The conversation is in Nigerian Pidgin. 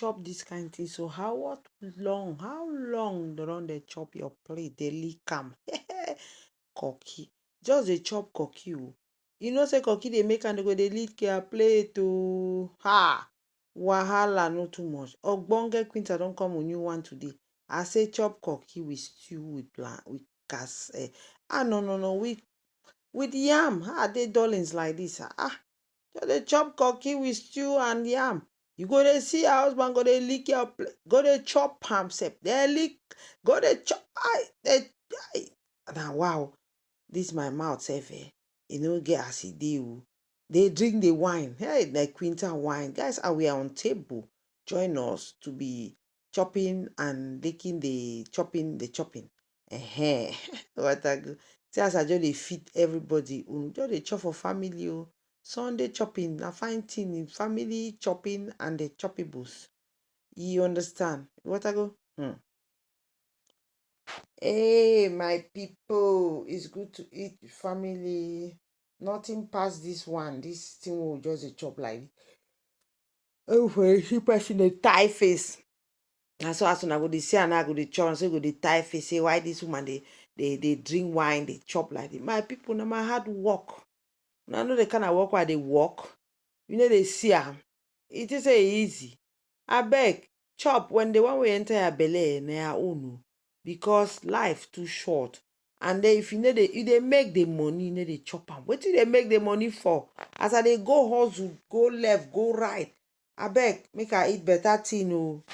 chop this kind of thing. So how long they don dey chop your plate, dey lick am. Cocky. Just dey chop cocky o. You know say cocky dey make am dey go dey lick your plate o. Wahala no too much. Ogbonge Quinta don come with new one today. I say chop cocky with stew with gas. No, with yam. Dey dullings like this. Just dey chop cocky with stew and yam. You go dey see your husband go dey lick your plate, go dey chop am sef. Dey lick, go dey chop. Now wow, this my mouth sef e no get as e dey o. Dey drink the wine. Hey, like Quinta wine. Guys, we are on table. Join us to be chopping and licking the chopping. What I go. See as I just dey feed everybody. Just dey chop for family o. Sunday chopping na fine thing in family chopping and the choppables. You understand? What I go? Hey, my people, it's good to eat with family. Nothing past this one. This thing will just a chop like oh, for a see person dey tie face. And so as soon I go dey see and I go dey chop, so go dey tie face. Say why this woman they drink wine, they chop like this. My people, na my hard work. I know the kind of work where they work. You know they see am. It is easy. I beg, chop when the one we enter your belly na your own. Because life too short. And then if you know they make the money, you know they chop am. What do they make the money for? As I they go hustle, go left, go right. I beg, make I eat better thing.